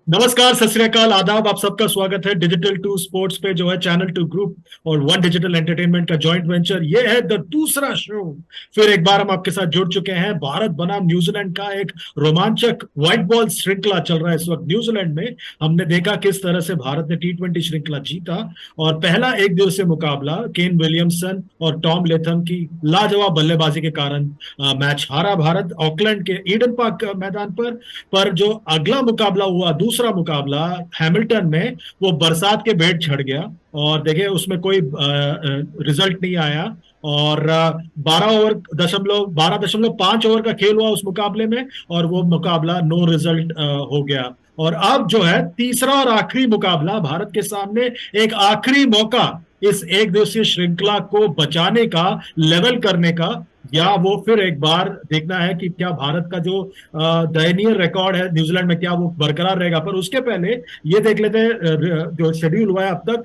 नमस्कार, सत श्री अकाल, आदाब। आप सबका स्वागत है डिजिटल टू स्पोर्ट्स पे, जो है चैनल टू ग्रुप और वन डिजिटल एंटरटेनमेंट का जॉइंट वेंचर। ये है द दूसरा शो। फिर एक बार हम आपके साथ जुड़ चुके हैं। भारत बनाम न्यूजीलैंड का एक रोमांचक व्हाइट बॉल श्रृंखला चल रहा है इस वक्त न्यूजीलैंड में। हमने देखा किस तरह से भारत ने T20 श्रृंखला जीता और पहला एक दिवसीय मुकाबला केन विलियमसन और टॉम लेथम की लाजवाब बल्लेबाजी के कारण मैच हारा भारत ऑकलैंड के ईडन पार्क मैदान पर जो अगला मुकाबला हुआ, दूसरा मुकाबला हैमिल्टन में, वो बरसात के भेंट चढ़ गया। और देखिए उसमें कोई रिजल्ट नहीं आया। और 12.5 ओवर का खेल हुआ उस मुकाबले में और वो मुकाबला नो रिजल्ट हो गया। और अब जो है तीसरा और आखिरी मुकाबला भारत के सामने, एक आखिरी मौका इस एक दिवसीय श्रृंखला को बचाने का, लेवल करने का, या वो फिर एक बार देखना है कि क्या भारत का जो दयनीय रिकॉर्ड है न्यूजीलैंड में, क्या वो बरकरार रहेगा। पर उसके पहले ये देख लेते हैं जो शेड्यूल हुआ है अब तक,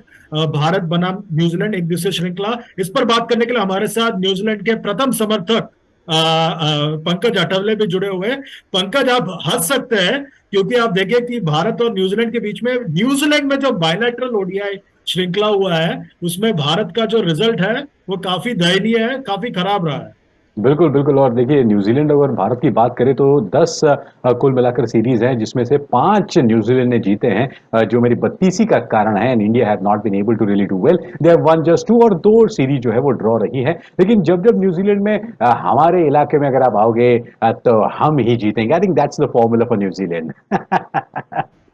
भारत बनाम न्यूजीलैंड एक दिवसीय श्रृंखला। इस पर बात करने के लिए हमारे साथ न्यूजीलैंड के प्रथम समर्थक पंकज अठवले भी जुड़े हुए हैं। पंकज, आप हंस सकते हैं क्योंकि आप देखें कि भारत और न्यूजीलैंड के बीच में, न्यूजीलैंड में जो बायलैटरल ओडीआई श्रृंखला हुआ है उसमें भारत का जो रिजल्ट है वो काफी दयनीय है, काफी खराब रहा है। बिल्कुल, बिल्कुल। और देखिए, न्यूजीलैंड और भारत की बात करें तो 10 कुल मिलाकर सीरीज हैं, जिसमें से 5 न्यूजीलैंड ने जीते हैं, जो मेरी बत्तीसी का कारण है। And India have not been able to really do well. They have won just 2 और 2 सीरीज जो है वो ड्रॉ रही है। लेकिन जब जब न्यूजीलैंड में हमारे इलाके में अगर आप आओगे तो हम ही जीतेंगे। I think that's the formula for New Zealand.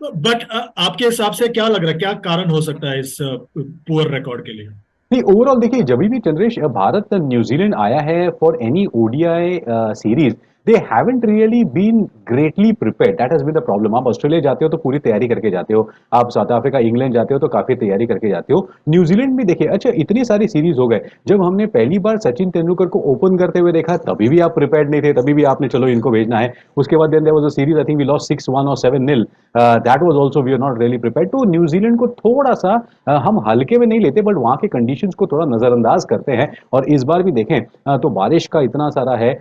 But आपके हिसाब से क्या लग रहा है, क्या कारण हो सकता है इस पुअर रिकॉर्ड के लिए? नहीं, ओवरऑल देखिए, जब भी चंद्रेश भारत न्यूजीलैंड आया है for any ODI series, they haven't really been greatly prepared. That has been the problem. आप ऑस्ट्रेलिया जाते हो तो पूरी तैयारी करके जाते हो, आप साउथ अफ्रीका इंग्लैंड जाते हो तो काफी तैयारी करके जाते हो। न्यूजीलैंड भी देखिए, अच्छा इतनी सारी सीरीज हो गए, जब हमने पहली बार सचिन तेंदुलकर को ओपन करते हुए देखा तभी भी आप प्रिपेयर्ड नहीं थे, तभी भी आपने चलो इनको भेजना है। उसके बाद then there was a series, I think we lost 6-1 और 7-0। That was also we are not really prepared. तो न्यूजीलैंड को थोड़ा सा हम हल्के में नहीं लेते, बट वहां के कंडीशंस को थोड़ा नजरअंदाज करते हैं। और इस बार भी देखें तो बारिश का इतना सारा है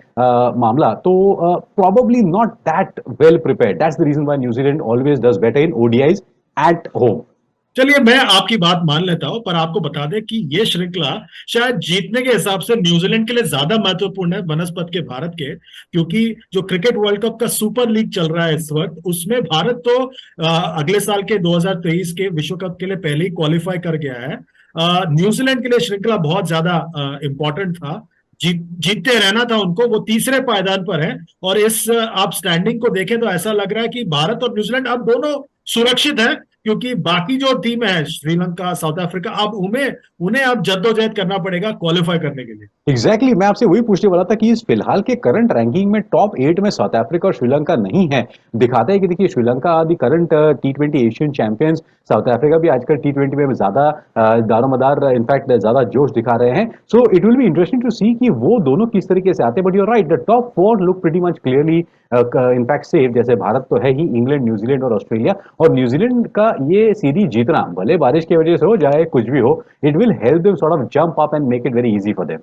मामला, तो probably not that well prepared. That's the reason why New Zealand always does better in ODIs at home. चलिए, मैं आपकी बात मान लेता हूं, पर आपको बता दें कि ये श्रृंखला शायद जीतने के हिसाब से न्यूजीलैंड के लिए ज्यादा महत्वपूर्ण है बनस्पत के भारत के। क्योंकि जो क्रिकेट वर्ल्ड कप का सुपर लीग चल रहा है इस वक्त, उसमें भारत तो अगले साल के 2023 के विश्व कप के लिए पहले ही क्वालिफाई कर गया है। न्यूजीलैंड के लिए श्रृंखला बहुत ज्यादा इंपॉर्टेंट था। जीतते रहना था उनको। वो तीसरे पायदान पर है और इस आप स्टैंडिंग को देखें तो ऐसा लग रहा है कि भारत और न्यूजीलैंड अब दोनों सुरक्षित है, क्योंकि बाकी जो टीम है, श्रीलंका, साउथ अफ्रीका, अब उन्हें उन्हें अब जद्दोजहद करना पड़ेगा क्वालिफाई करने के लिए। एग्जैक्टली exactly, मैं आपसे वही पूछने वाला था कि इस फिलहाल के करंट रैंकिंग में टॉप 8 में साउथ अफ्रीका और श्रीलंका नहीं है। दिखाता है कि देखिए, श्रीलंका आदि current T20 Asian champions, south Africa भी आजकल T20 में ज्यादा दारोमदार, इनफैक्ट ज्यादा जोश दिखा रहे हैं। So it will be interesting to see कि वो दोनों किस तरीके से आते हैं। But you are right, the top 4 look pretty much clearly in fact safe. जैसे भारत तो है ही, इंग्लैंड, न्यूजीलैंड और ऑस्ट्रेलिया। और न्यूजीलैंड का ये सीरीज जीतना, भले बारिश की वजह से हो जाए, कुछ भी हो, it will help them sort of jump up and make it very easy for them.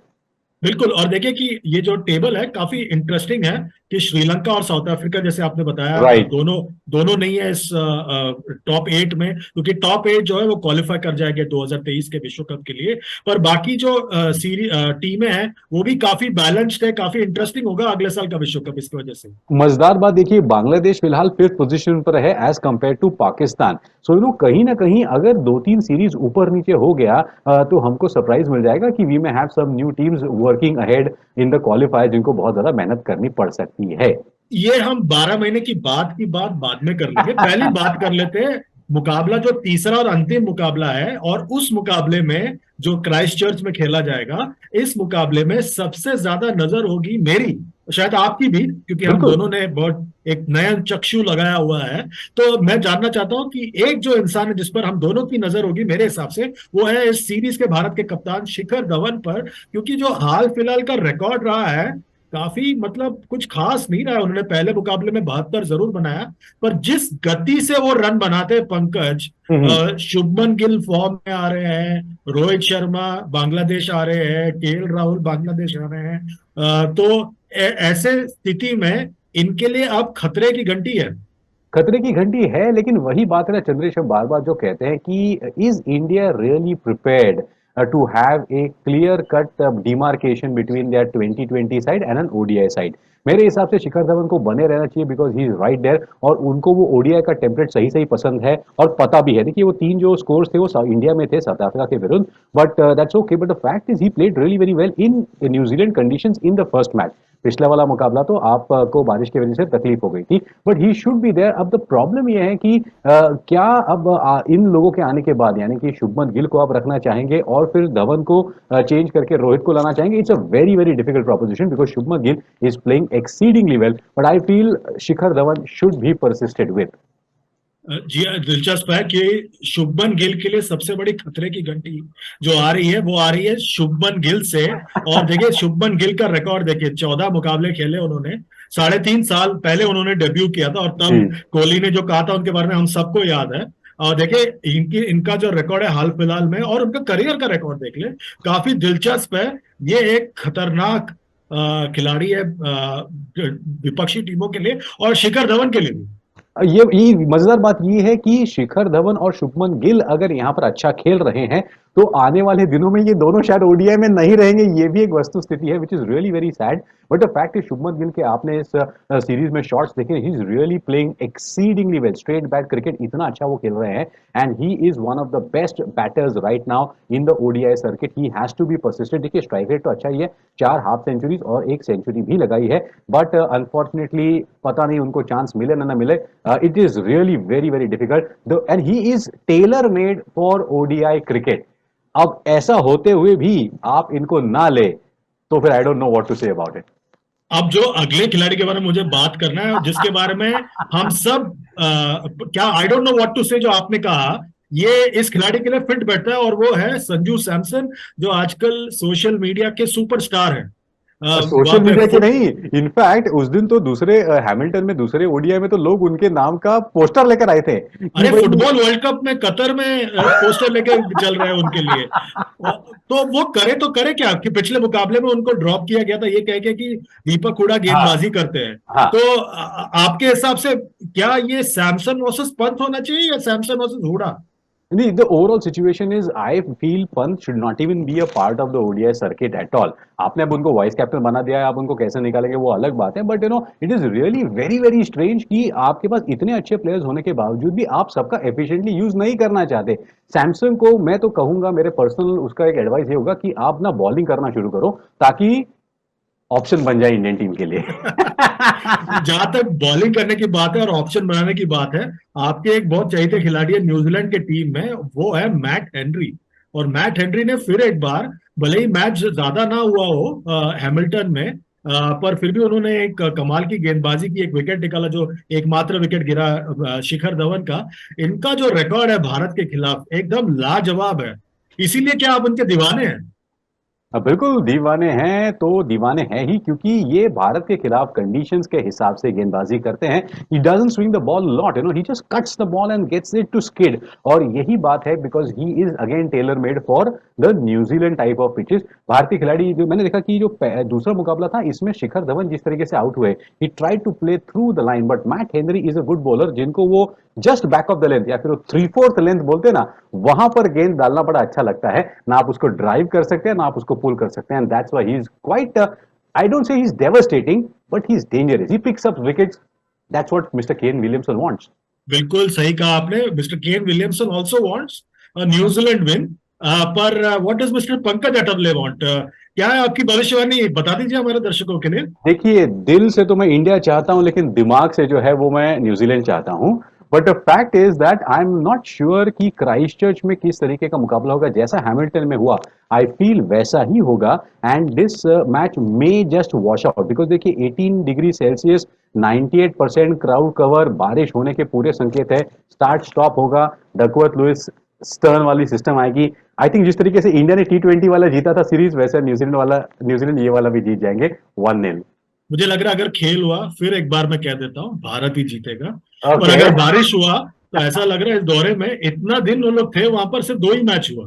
बिल्कुल। और देखिए कि ये जो टेबल है काफी इंटरेस्टिंग है कि श्रीलंका और साउथ अफ्रीका, जैसे आपने बताया, राइट। दोनों दोनों नहीं है इस टॉप 8 में, क्योंकि टॉप 8 जो है वो क्वालिफाई कर जाएंगे 2023 के विश्व कप के लिए। पर बाकी जो टीमें हैं वो भी काफी बैलेंस्ड है, काफी इंटरेस्टिंग होगा अगले साल का विश्व कप इसकी वजह से। मजेदार बात देखिए, बांग्लादेश फिलहाल 5th पोजीशन पर है एज कंपेयर टू पाकिस्तान। सो कहीं ना कहीं अगर 2-3 सीरीज ऊपर नीचे हो गया तो हमको सरप्राइज मिल जाएगा कि we may have some new teams working ahead in the qualifier, जिनको बहुत ज्यादा मेहनत करनी पड़ सकती है। ये हम 12 महीने की बात बाद में कर लेंगे। पहली बात कर लेते हैं मुकाबला, जो तीसरा और अंतिम मुकाबला है, और उस मुकाबले में जो क्राइस्ट चर्च में खेला जाएगा, इस मुकाबले में सबसे ज्यादा नजर होगी मेरी, शायद आपकी भी, क्योंकि हम बिल्कुल। दोनों ने बहुत एक नया चक्षु लगाया हुआ है। तो मैं जानना चाहता हूं कि एक जो इंसान है जिस पर हम दोनों की नजर होगी मेरे हिसाब से, वो है इस सीरीज के भारत के कप्तान शिखर धवन पर। क्योंकि जो हाल फिलहाल का रिकॉर्ड रहा है, काफी मतलब कुछ खास नहीं रहा। उन्होंने पहले मुकाबले में 72 जरूर बनाया, पर जिस गति से वो रन बनाते हैं पंकज, शुभमन गिल फॉर्म में आ रहे हैं, रोहित शर्मा बांग्लादेश आ रहे हैं, KL राहुल बांग्लादेश आ रहे हैं, तो ऐसे स्थिति में इनके लिए अब खतरे की घंटी है। खतरे की घंटी है, लेकिन वही बात है ना चंद्रेश, हम बार बार जो कहते हैं कि is India really prepared to have a clear cut demarcation between their 2020 side and an ODI side. मेरे हिसाब से शिखर धवन को बने रहना चाहिए because he is right there, और उनको वो ओडीआई का टेम्पलेट सही सही पसंद है और पता भी है। देखिए वो 3 जो स्कोर्स थे वो इंडिया में थे साउथ अफ्रीका के विरुद्ध, but that's okay, but the fact is he played really very well in New Zealand conditions in the first match. पिछला वाला मुकाबला तो आपको बारिश की वजह से तकलीफ हो गई थी, but he should be there. अब द प्रॉब्लम ये है कि क्या अब इन लोगों के आने के बाद, यानी कि शुभमन गिल को आप रखना चाहेंगे और फिर धवन को चेंज करके रोहित को लाना चाहेंगे? It's a very very difficult proposition because Shubman Gill is playing exceedingly well, but I feel Shikhar Dhawan should be persisted with. जी दिलचस्प है कि शुभमन गिल के लिए सबसे बड़ी खतरे की घंटी जो आ रही है वो आ रही है शुभमन गिल से। और देखिए शुभमन गिल का रिकॉर्ड देखिए, 14 मुकाबले खेले उन्होंने, 3.5 साल पहले उन्होंने डेब्यू किया था और जी। तब कोहली ने जो कहा था उनके बारे में हम सबको याद है। और देखिए इनका जो रिकॉर्ड है हाल फिलहाल में और उनका करियर का रिकॉर्ड देख ले, काफी दिलचस्प है। ये एक खतरनाक खिलाड़ी है विपक्षी टीमों के लिए और शिखर धवन के लिए भी। ये मजेदार बात ये है कि शिखर धवन और शुभमन गिल अगर यहाँ पर अच्छा खेल रहे हैं तो आने वाले दिनों में ये दोनों शायद ओडीआई में नहीं रहेंगे। ये भी एक वस्तु स्थिति है which is really very sad, but the fact is Shubman Gill के आपने इस सीरीज में शॉट्स देखे, he is really playing exceedingly well, straight bat cricket इतना अच्छा वो खेल रहे हैं and he is one of the best batters right now in the ODI circuit. He has to be persistent. देखिए स्ट्राइक रेट तो अच्छा ही है, 4 हाफ सेंचुरीज और 1 सेंचुरी भी लगाई है, बट अनफॉर्चुनेटली पता नहीं उनको चांस मिले ना मिले। It is really very very difficult and he is Taylor made for ODI cricket. अब ऐसा होते हुए भी आप इनको ना ले तो फिर I don't know what to say about it. अब जो अगले खिलाड़ी के बारे में मुझे बात करना है जिसके बारे में हम सब क्या I don't know what to say, जो आपने कहा ये इस खिलाड़ी के लिए फिट बैठता है और वो है संजू सैमसन, जो आजकल सोशल मीडिया के सुपरस्टार हैं। वहां सोशल पे मीडिया के नहीं, इनफैक्ट उस दिन तो दूसरे हैमिल्टन में दूसरे ओडीआई में तो लोग उनके नाम का पोस्टर लेकर आए थे कि अरे भाई फुटबॉल वर्ल्ड कप में कतर में पोस्टर लेके चल रहे हैं उनके लिए। तो वो करे तो करे क्या कि पिछले मुकाबले में उनको ड्रॉप किया गया था ये कह के कि दीपक हुडा हाँ गेंदबाजी करते हैं। हाँ। तो आपके हिसाब से क्या ये सैमसन वर्सेस पंत होना चाहिए या Samson versus Hooda? The overall situation is I feel Pant should not even be a part of the ODI circuit at all. आपने अब उनको वाइस कैप्टन बना दिया है, आप उनको कैसे निकालेंगे वो अलग बात है, but you know it is really very very strange कि आपके पास इतने अच्छे प्लेयर्स होने के बावजूद भी आप सबका एफिशिएंटली यूज नहीं करना चाहते। सैमसंग को मैं तो कहूंगा, मेरे पर्सनल उसका एक एडवाइस ये होगा कि आप ना बॉलिंग करना शुरू करो ताकि ऑप्शन बन जाए इंडियन टीम के लिए। जहां तक बॉलिंग करने की बात है और ऑप्शन बनाने की बात है, आपके एक बहुत चहेते खिलाड़ी है न्यूजीलैंड के टीम में, वो है मैट हेनरी। और मैट हेनरी ने फिर एक बार, भले ही मैच ज्यादा ना हुआ हो हैमिल्टन में, पर फिर भी उन्होंने एक कमाल की गेंदबाजी की, एक विकेट निकाला जो एकमात्र विकेट गिरा शिखर धवन का। इनका जो रिकॉर्ड है भारत के खिलाफ एकदम लाजवाब है, इसीलिए क्या आप उनके दीवाने हैं? बिल्कुल दीवाने हैं, तो दीवाने हैं ही क्योंकि ये भारत के खिलाफ कंडीशंस के हिसाब से गेंदबाजी करते हैं। He doesn't swing the ball lot, you know, he just cuts the ball and gets it to skid. और यही बात है because he is again tailor made for the New Zealand type of pitches. भारतीय खिलाड़ी जो मैंने देखा कि जो दूसरा मुकाबला था इसमें शिखर धवन जिस तरीके से आउट हुए, he tried to play through the line, but Matt Henry is a good bowler जिनको वो just back of the length या फिर 3/4 लेंथ बोलते हैं ना, वहां पर गेंद डालना बड़ा अच्छा लगता है। ना आप उसको ड्राइव कर सकते हैं ना आप उसको पुल कर सकते हैं, and that's why he is quite, I don't say he is devastating but he is dangerous, he picks up wickets. That's what mister Ken Williamson wants. बिल्कुल सही कहा आपने, mister Ken Williamson also wants New Zealand win. पर what does mister Pankaj अटबले want? क्या है आपकी भविष्यवाणी, बता दीजिए हमारे दर्शकों के लिए। देखिए दिल से तो मैं इंडिया चाहता हूं लेकिन दिमाग से जो है वो मैं न्यूजीलैंड चाहता हूं। But the fact is that I am not sure कि क्राइस्ट चर्च में किस तरीके का मुकाबला होगा। जैसा हैमिल्टन में हुआ आई फील वैसा ही होगा and this match may just wash out because देखिए 18 डिग्री सेल्सियस, 98% क्राउड कवर, बारिश होने के पूरे संकेत है, स्टार्ट स्टॉप होगा, डकवर्थ लुइस स्टर्न वाली सिस्टम आएगी। आई थिंक जिस तरीके से इंडिया ने T20 वाला जीता था सीरीज, वैसे न्यूजीलैंड ये वाला भी जीत जाएंगे 1-0। मुझे लग रहा है अगर खेल हुआ, फिर एक बार मैं कह देता हूँ, भारत ही जीतेगा। और ओके अगर बारिश हुआ तो ऐसा लग रहा है इस दौरे में इतना दिन वो लोग थे वहां पर, सिर्फ 2 ही मैच हुआ।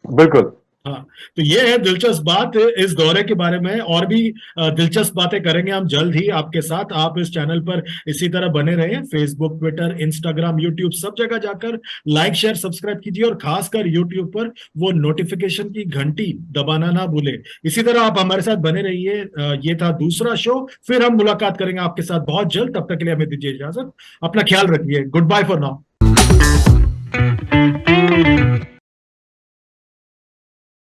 बिल्कुल हाँ, तो ये है दिलचस्प बात इस दौरे के बारे में। और भी दिलचस्प बातें करेंगे हम जल्द ही आपके साथ। आप इस चैनल पर इसी तरह बने रहें, फेसबुक, ट्विटर, इंस्टाग्राम, यूट्यूब, सब जगह जाकर लाइक, शेयर, सब्सक्राइब कीजिए, और खासकर यूट्यूब पर वो नोटिफिकेशन की घंटी दबाना ना भूले। इसी तरह आप हमारे साथ बने रहिए। ये था दूसरा शो, फिर हम मुलाकात करेंगे आपके साथ बहुत जल्द। तब तक के लिए हमें दीजिए इजाजत, अपना ख्याल रखिए। Good bye for now.